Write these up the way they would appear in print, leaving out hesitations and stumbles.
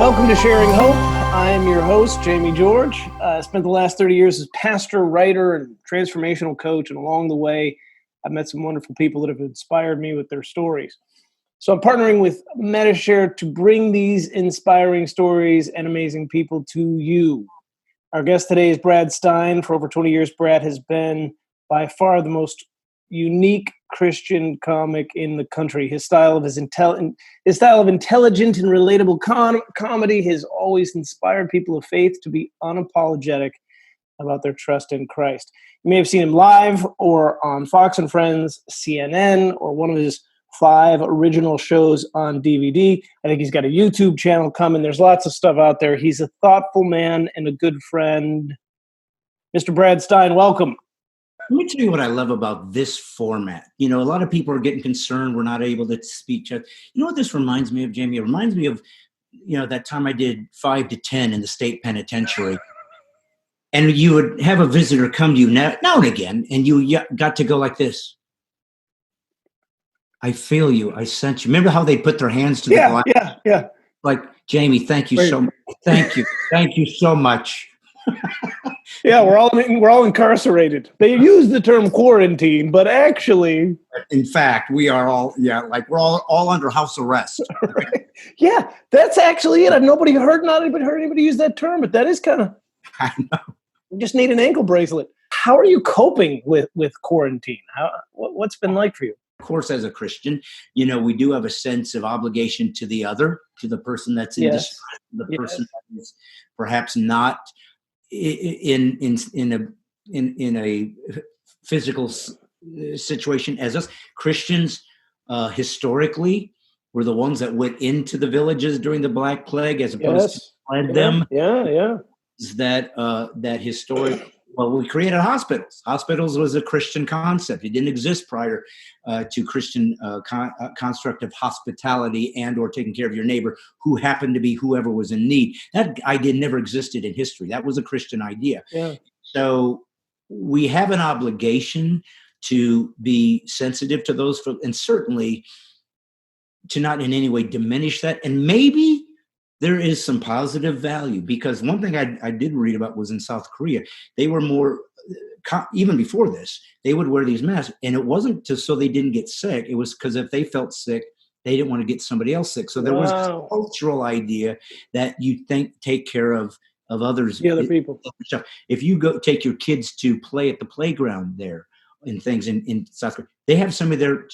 Welcome to Sharing Hope. I am your host, Jamie George. I spent the last 30 years as pastor, writer, and transformational coach. And along the way, I've met some wonderful people that have inspired me with their stories. So I'm partnering with Medi-Share to bring these inspiring stories and amazing people to you. Our guest today is Brad Stine. For over 20 years, Brad has been by far the most unique Christian comic in the country. His style of intelligent and relatable comedy has always inspired people of faith to be unapologetic about their trust in Christ. You may have seen him live or on Fox and Friends, CNN, or one of his 5 original shows on DVD. I think he's got a YouTube channel coming. There's lots of stuff out there. He's a thoughtful man and a good friend. Mr. Brad Stine, welcome. Let me tell you what I love about this format. You know, a lot of people are getting concerned we're not able to speak. You know what this reminds me of, Jamie? It reminds me of, that time I did 5 to 10 in the state penitentiary. And you would have a visitor come to you now and again, and you got to go like this. I feel you. I sense you. Remember how they put their hands to the glass? Yeah. Like, Jamie, thank you so much. Thank you. Thank you so much. Yeah, we're all incarcerated. They use the term quarantine, but actually, in fact, we are all we're all under house arrest. Right? Yeah, that's actually it. Not anybody heard anybody use that term, but that is kind of. I know. You just need an ankle bracelet. How are you coping with quarantine? What's been like for you? Of course, as a Christian, we do have a sense of obligation to the other, to the person that's in distress, the person that is perhaps not in a physical situation as us. Christians historically were the ones that went into the villages during the Black Plague as opposed to fled them. Yeah. That historic. Well, we created hospitals. Hospitals was a Christian concept. It didn't exist prior to Christian construct of hospitality and or taking care of your neighbor who happened to be whoever was in need. That idea never existed in history. That was a Christian idea. Yeah. So we have an obligation to be sensitive to those, and certainly to not in any way diminish that. And maybe there is some positive value, because one thing I did read about was in South Korea, they were more, even before this, they would wear these masks, and it wasn't just so they didn't get sick. It was because if they felt sick, they didn't want to get somebody else sick. So there was a cultural idea that you take care of others. The other people. If you go take your kids to play at the playground there and things in South Korea, they have somebody there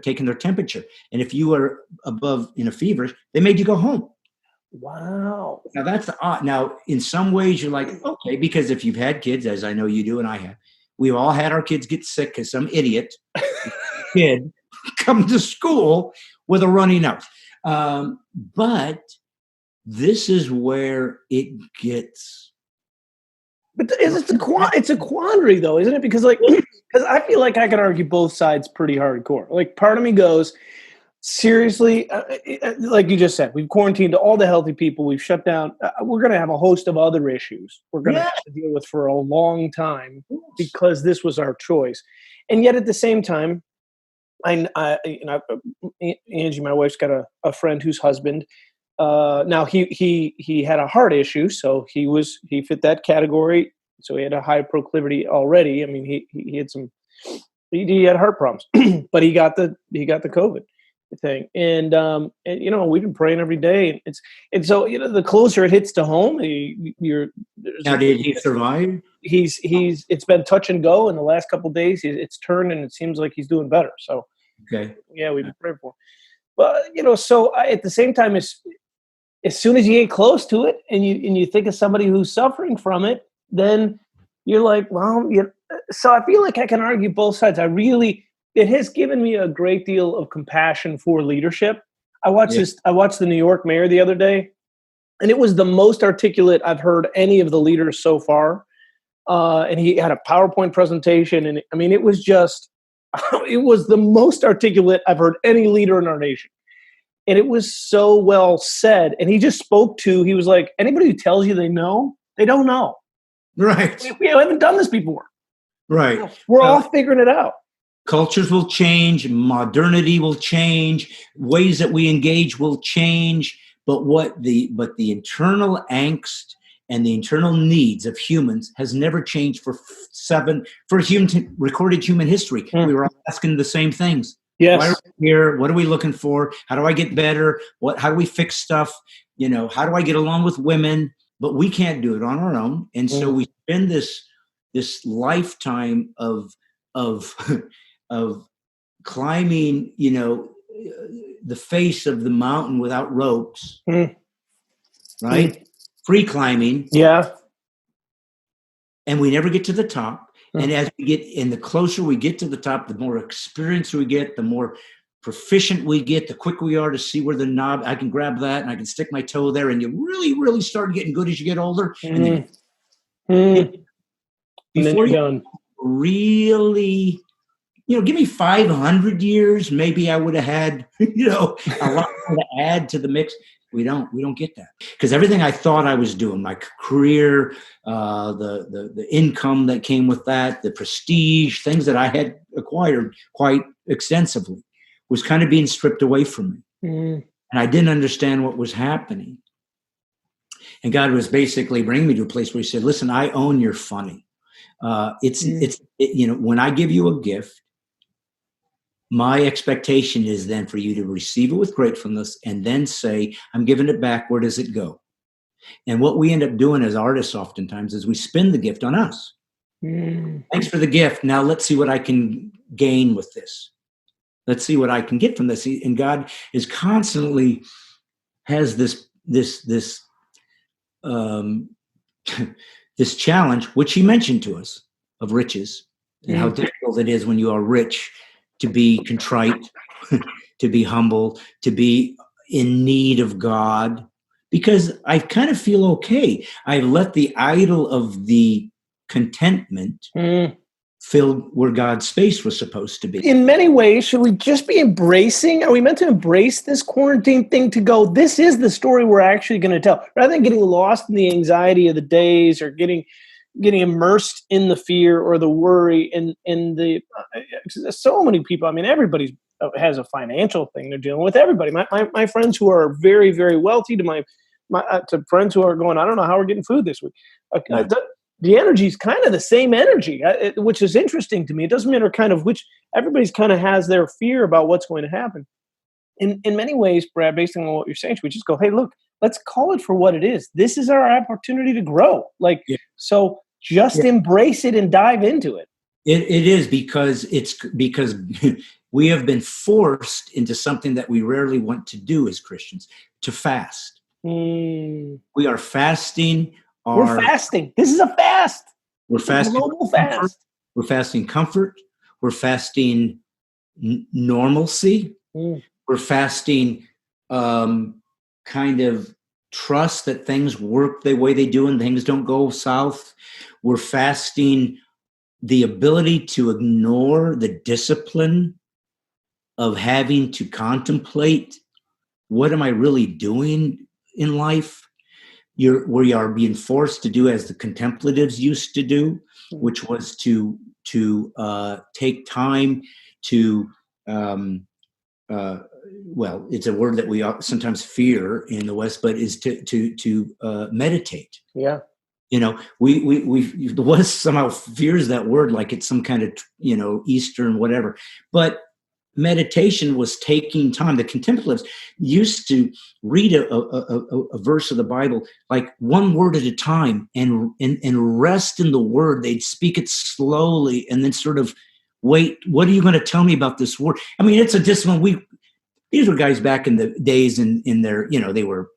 taking their temperature. And if you are above in a fever, they made you go home. Wow. Now that's odd. Now, in some ways, you're like, okay, because if you've had kids, as I know you do and I have, we've all had our kids get sick because some idiot kid come to school with a runny nose. But this is where it gets. But it's a quandary, though, isn't it? Because I feel like I can argue both sides pretty hardcore. Like, part of me goes, seriously, like you just said, we've quarantined all the healthy people. We've shut down. We're going to have a host of other issues we're going to have to deal with for a long time because this was our choice. And yet at the same time, Angie, my wife's got a friend whose husband, now he had a heart issue. So he fit that category. So he had a high proclivity already. I mean, he had heart problems, but he got the COVID thing. And we've been praying every day. And so the closer it hits to home, now did he survive? It's been touch and go in the last couple of days. It's turned and it seems like he's doing better. So okay, yeah, we've been praying for him. But so at the same time, as soon as you get close to it and you think of somebody who's suffering from it, then you're like, well, so I feel like I can argue both sides. It has given me a great deal of compassion for leadership. I watched the New York mayor the other day, and it was the most articulate I've heard any of the leaders so far. And he had a PowerPoint presentation, and I mean, it was the most articulate I've heard any leader in our nation. And it was so well said. And he just he was like, anybody who tells you they know, they don't know. Right. We haven't done this before. Right. We're all figuring it out. Cultures will change, modernity will change, ways that we engage will change, But the internal angst and the internal needs of humans has never changed recorded human history. We were all asking the same things. Yes. Why are we here? What are we looking for? How do I get better? How do we fix stuff? How do I get along with women? But we can't do it on our own. And so we spend this lifetime of of climbing, the face of the mountain without ropes, right? Free climbing. Yeah. And we never get to the top. And as the closer we get to the top, the more experience we get, the more proficient we get, the quicker we are to see where the knob, I can grab that and I can stick my toe there. And you really, really start getting good as you get older. And then before you're done, really, give me 500 years, maybe I would have had, a lot more to add to the mix. We don't get that, because everything I thought I was doing, my career, the income that came with that, the prestige, things that I had acquired quite extensively, was kind of being stripped away from me. And I didn't understand what was happening. And God was basically bringing me to a place where he said, listen, I own your funny. When I give you a gift, my expectation is then for you to receive it with gratefulness and then say, I'm giving it back. Where does it go? And what we end up doing as artists oftentimes is we spend the gift on us. Thanks for the gift. Now let's see what I can gain with this. Let's see what I can get from this. And God is constantly has this this challenge, which he mentioned to us, of riches and how difficult it is when you are rich to be contrite, to be humble, to be in need of God, because I kind of feel okay. I've let the idol of the contentment fill where God's space was supposed to be. In many ways, should we just be embracing? Are we meant to embrace this quarantine thing to go, this is the story we're actually going to tell, rather than getting lost in the anxiety of the days or getting immersed in the fear or the worry and the so many people. I mean, everybody has a financial thing they're dealing with. Everybody, my friends who are very, very wealthy to to friends who are going, I don't know how we're getting food this week. The energy is kind of the same energy, which is interesting to me. It doesn't matter kind of which, everybody's kind of has their fear about what's going to happen. In many ways, Brad, based on what you're saying, we just go, hey, look, let's call it for what it is. This is our opportunity to grow. So just embrace it and dive into it. It is because we have been forced into something that we rarely want to do as Christians, to fast. We are fasting. We're fasting. This is a fast. We're fasting. Global fast. We're fasting comfort. We're fasting normalcy. We're fasting kind of trust that things work the way they do and things don't go south. We're fasting the ability to ignore the discipline of having to contemplate, what am I really doing in life? We are being forced to do as the contemplatives used to do, which was to take time to well, it's a word that we sometimes fear in the West, but is to meditate. Yeah. The West somehow fears that word like it's some kind of, Eastern whatever. But meditation was taking time. The contemplatives used to read a verse of the Bible like one word at a time and rest in the word. They'd speak it slowly and then sort of wait, what are you going to tell me about this word? I mean, it's a discipline. These were guys back in the days in their, they were,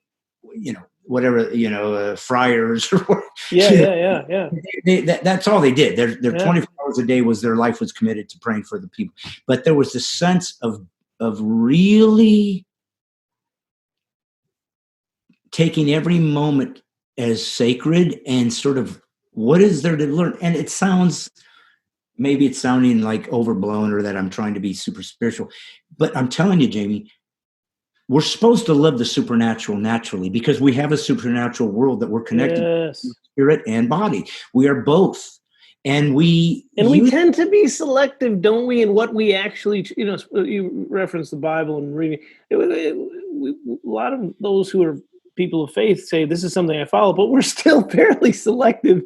whatever, friars. Or, Yeah. That's all they did. Their 24 hours a day was their life was committed to praying for the people. But there was this sense of really taking every moment as sacred and sort of what is there to learn. And maybe it's sounding like overblown or that I'm trying to be super spiritual, but I'm telling you, Jamie, we're supposed to live the supernatural naturally because we have a supernatural world that we're connected to, spirit and body. We are both. And we tend to be selective, don't we, in what we actually, you reference the Bible and reading. a lot of those who are people of faith say this is something I follow, but we're still fairly selective.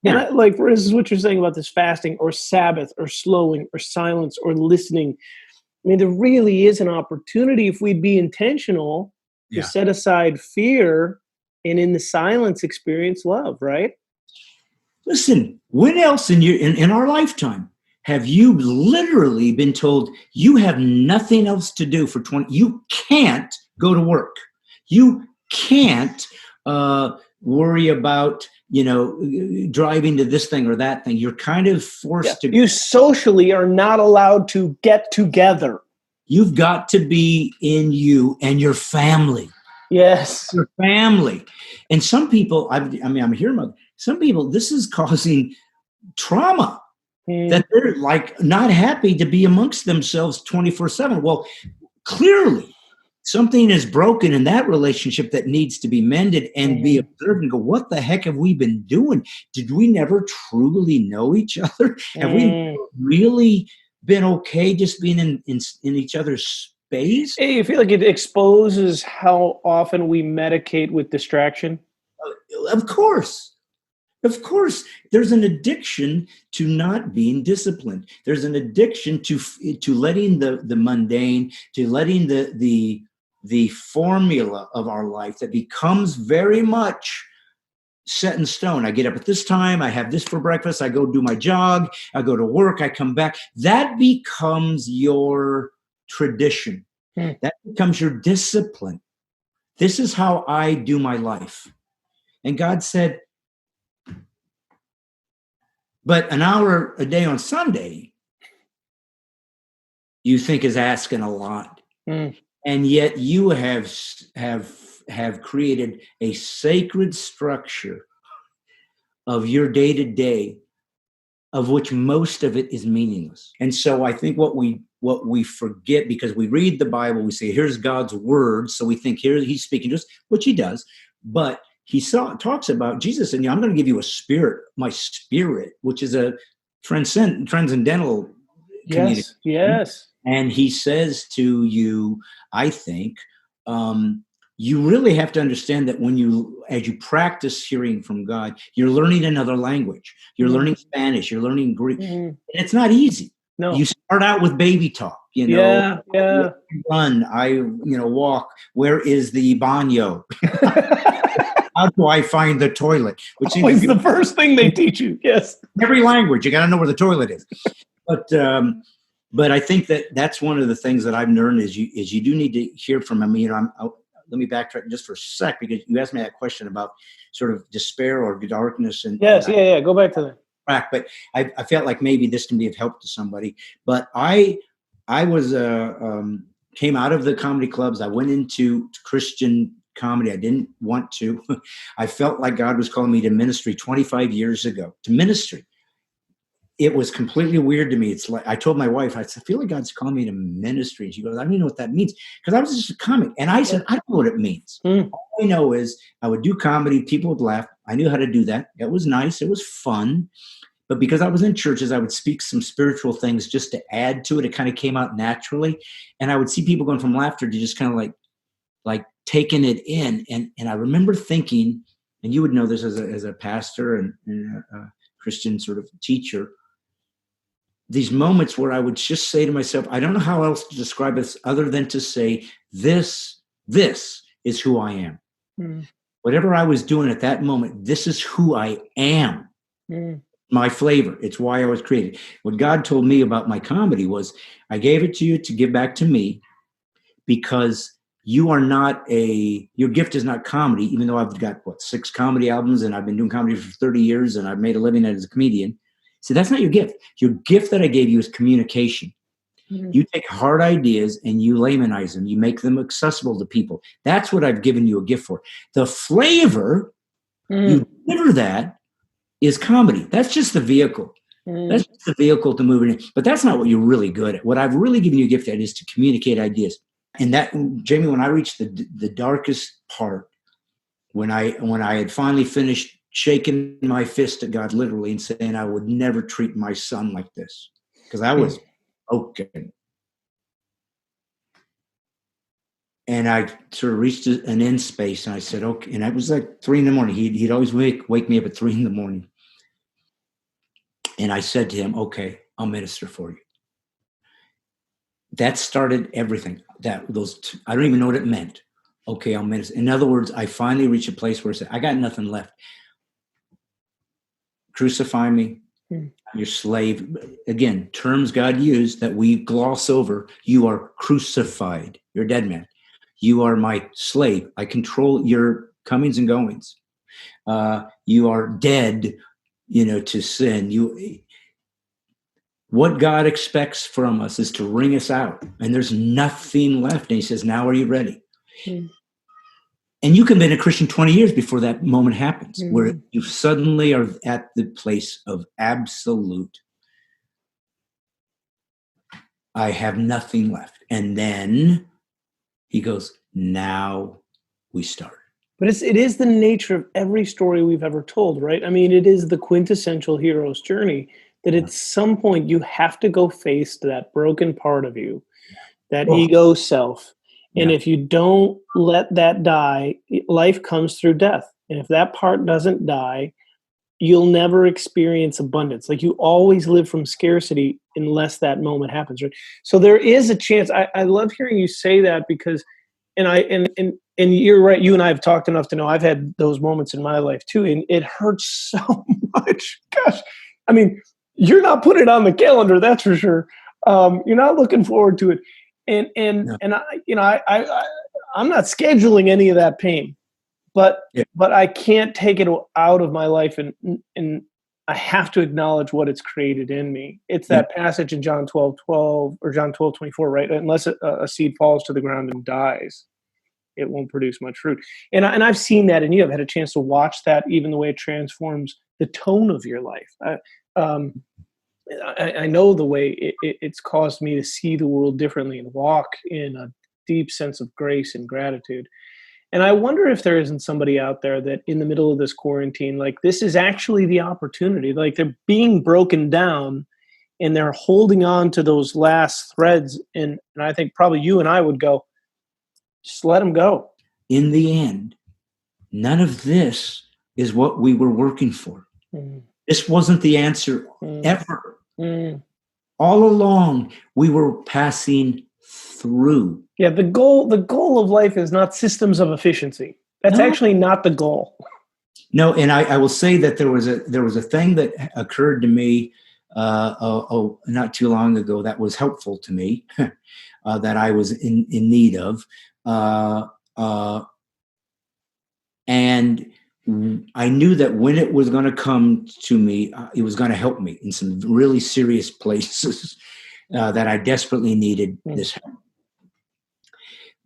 And Yeah. like, for instance, what you're saying about this fasting or Sabbath or slowing or silence or listening. I mean, there really is an opportunity if we'd be intentional to Yeah. set aside fear and in the silence experience love, right? Listen, when else in our lifetime have you literally been told you have nothing else to do for 20? You can't go to work. You can't worry about, driving to this thing or that thing. You're kind of forced to. You socially are not allowed to get together. You've got to be in you and your family. Yes. Your family. And some people, I'm hearing about some people, this is causing trauma. That they're like not happy to be amongst themselves 24/7. Well, clearly something is broken in that relationship that needs to be mended and be observed and go, what the heck have we been doing? Did we never truly know each other? Have we really been okay just being in each other's space? Hey, you feel like it exposes how often we medicate with distraction? Of course. Of course, there's an addiction to not being disciplined. There's an addiction to letting the mundane, to letting the formula of our life that becomes very much set in stone. I get up at this time, I have this for breakfast, I go do my jog, I go to work, I come back. That becomes your tradition. That becomes your discipline. This is how I do my life. And God said, but an hour a day on Sunday, you think is asking a lot. And yet you have created a sacred structure of your day-to-day, of which most of it is meaningless. And so I think what we forget, because we read the Bible, we say, here's God's word. So we think here he's speaking to us, which he does. But he talks about Jesus and I'm going to give you a spirit, my spirit, which is a transcendental communication. Yes. And he says to you, I think, you really have to understand that as you practice hearing from God, you're learning another language. You're learning Spanish. You're learning Greek. And it's not easy. No. You start out with baby talk. Yeah. I run. I walk. Where is the baño? How do I find the toilet? Which seems always the first thing they teach you. Yes. Every language, you got to know where the toilet is. But I think that's one of the things that I've learned is you do need to hear from him. Let me backtrack just for a sec, because you asked me that question about sort of despair or darkness. And yes, yeah. Go back to that. But I felt like maybe this can be of help to somebody. But I was came out of the comedy clubs. I went into Christian comedy. I didn't want to. I felt like God was calling me to ministry 25 years ago, to ministry. It was completely weird to me. It's like, I told my wife, I said, I feel like God's calling me to ministry. And she goes, I don't even know what that means. Because I was just a comic. And I said, I don't know what it means. All I know is I would do comedy. People would laugh. I knew how to do that. That was nice. It was fun. But because I was in churches, I would speak some spiritual things just to add to it. It kind of came out naturally. And I would see people going from laughter to just kind of like taking it in. And I remember thinking, and you would know this as a pastor and a Christian sort of teacher, these moments where I would just say to myself, I don't know how else to describe this other than to say, this is who I am. Whatever I was doing at that moment, this is who I am. My flavor. It's why I was created. What God told me about my comedy was, I gave it to you to give back to me, because your gift is not comedy, even though I've got 6 comedy albums and I've been doing comedy for 30 years and I've made a living as a comedian. See, that's not your gift. Your gift that I gave you is communication. You take hard ideas and you laymanize them. You make them accessible to people. That's what I've given you a gift for. The flavor, you deliver that, is comedy. That's just the vehicle. That's just the vehicle to move it in. But that's not what you're really good at. What I've really given you a gift at is to communicate ideas. And that, Jamie, when I reached the darkest part, when I had finally finished shaking my fist at God literally and saying I would never treat my son like this, because I was broken. And I sort of reached an end space, and I said, okay. And it was like 3 a.m. He'd always wake me up at 3 a.m. And I said to him, okay, I'll minister for you. That started everything. I don't even know what it meant. Okay, I'll minister. In other words, I finally reached a place where I said, I got nothing left. Crucify me. I'm your slave. Again, terms God used that we gloss over. You are crucified. You're a dead man. You are my slave. I control your comings and goings. You are dead, to sin. What God expects from us is to wring us out, and there's nothing left. And he says, now are you ready? Mm. And you can be a Christian 20 years before that moment happens, where you suddenly are at the place of absolute, I have nothing left. And then he goes, now we start. But it is the nature of every story we've ever told, right? I mean, it is the quintessential hero's journey that at some point you have to go face that broken part of you, that ego self. And if you don't let that die, life comes through death. And if that part doesn't die, you'll never experience abundance. Like, you always live from scarcity unless that moment happens, right? So there is a chance. I love hearing you say that, because, and you're right. You and I have talked enough to know I've had those moments in my life too. And it hurts so much. Gosh, I mean, you're not putting it on the calendar, that's for sure. You're not looking forward to it. And I'm not scheduling any of that pain, but I can't take it out of my life, and I have to acknowledge what it's created in me. It's that passage in John 12:12 or John 12:24, right? Unless a seed falls to the ground and dies, it won't produce much fruit. And I've seen that in you. I've had a chance to watch that, even the way it transforms the tone of your life. I know the way it's caused me to see the world differently and walk in a deep sense of grace and gratitude. And I wonder if there isn't somebody out there that in the middle of this quarantine, like, this is actually the opportunity. Like, they're being broken down and they're holding on to those last threads. And I think probably you and I would go, just let them go. In the end, none of this is what we were working for. This wasn't the answer ever. All along, we were passing through. Yeah, the goal of life is not systems of efficiency. That's actually not the goal. No, and I will say that there was a thing that occurred to me not too long ago that was helpful to me, that I was in need of, and I knew that when it was going to come to me, it was going to help me in some really serious places that I desperately needed this help.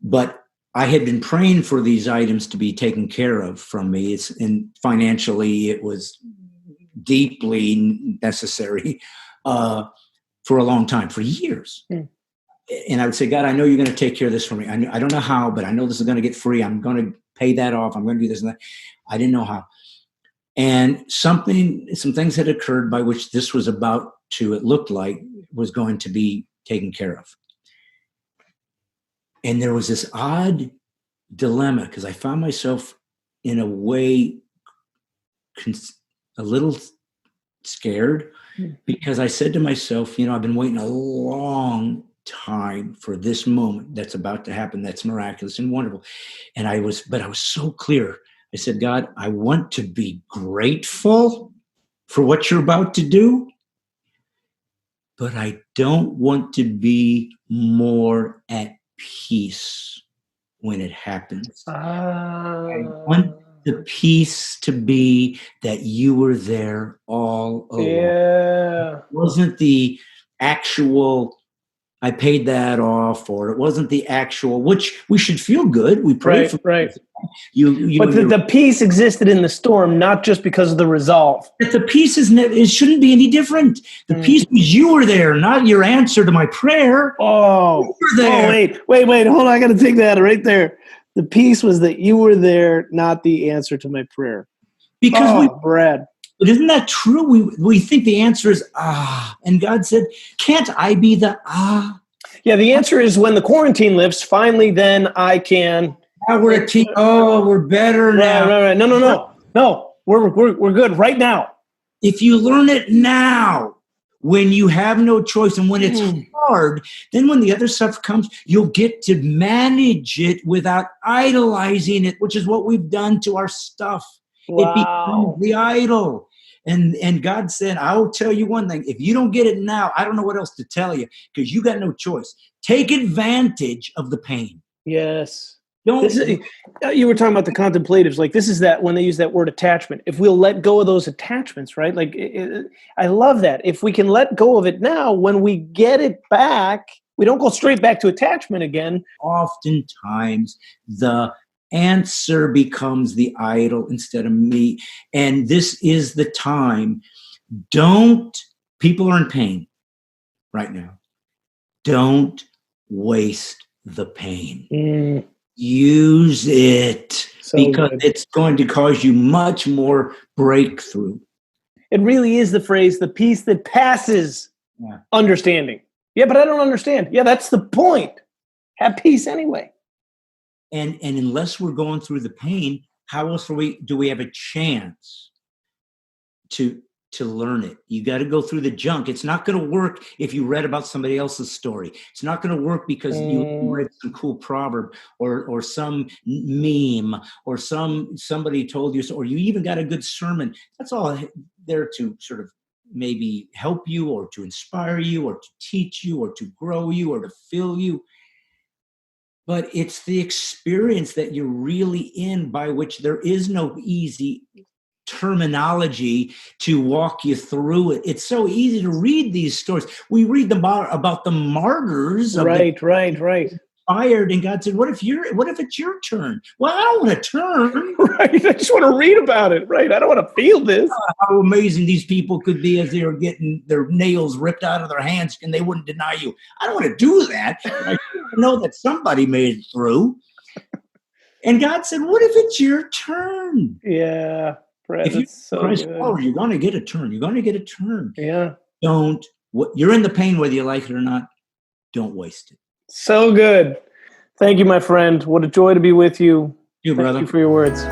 But I had been praying for these items to be taken care of from me. And financially, it was deeply necessary for a long time, for years. And I would say, God, I know you're going to take care of this for me. I don't know how, but I know this is going to get free. I'm going to pay that off. I'm going to do this and that. I didn't know how. And some things had occurred by which this was about to, it looked like, was going to be taken care of. And there was this odd dilemma, because I found myself in a way a little scared, because I said to myself, I've been waiting a long time for this moment that's about to happen. That's miraculous and wonderful. And I was so clear. I said, God, I want to be grateful for what you're about to do, but I don't want to be more at peace when it happens. I want the peace to be that you were there all along. Yeah. It wasn't the actual, I paid that off, or it wasn't the actual, which we should feel good. We prayed for. Right. But the peace existed in the storm, not just because of the resolve. But the peace it shouldn't be any different. The peace was you were there, not your answer to my prayer. Oh, you were there. Wait, hold on. I got to take that right there. The peace was that you were there, not the answer to my prayer. Because Brad. But isn't that true? We think the answer is and God said, can't I be the Yeah, the answer is when the quarantine lifts, finally, then I can. Now we're a team. Oh, we're better now. Right. No. We're good right now. If you learn it now, when you have no choice and when it's hard, then when the other stuff comes, you'll get to manage it without idolizing it, which is what we've done to our stuff. Wow. It becomes the idol. And God said, I will tell you one thing. If you don't get it now, I don't know what else to tell you, because you got no choice. Take advantage of the pain. Yes. Don't. You were talking about the contemplatives. Like, this is that when they use that word attachment. If we'll let go of those attachments, right? Like, I love that. If we can let go of it now, when we get it back, we don't go straight back to attachment again. Oftentimes, the answer becomes the idol instead of me. And this is the time. People are in pain right now. Don't waste the pain. Use it, because it's going to cause you much more breakthrough. It really is the phrase, the peace that passes understanding. Yeah, but I don't understand. Yeah, that's the point. Have peace anyway. And unless we're going through the pain, how else do we have a chance to learn it? You got to go through the junk. It's not going to work if you read about somebody else's story. It's not going to work because you read some cool proverb or some meme or somebody told you, or you even got a good sermon. That's all there to sort of maybe help you or to inspire you or to teach you or to grow you or to fill you. But it's the experience that you're really in, by which there is no easy terminology to walk you through it. It's so easy to read these stories. We read about the martyrs. Right. Inspired, and God said, "What if it's your turn?" Well, I don't want to turn. Right. I just want to read about it. Right. I don't want to feel this. How amazing these people could be as they were getting their nails ripped out of their hands, and they wouldn't deny you. I don't want to do that. I know that somebody made it through. And God said, "What if it's your turn?" Yeah. Brad, if you're Christ follower, you're going to get a turn. You're going to get a turn. Yeah. You're in the pain whether you like it or not. Don't waste it. So good. Thank you, my friend. What a joy to be with you. Thank you, brother. Thank you for your words.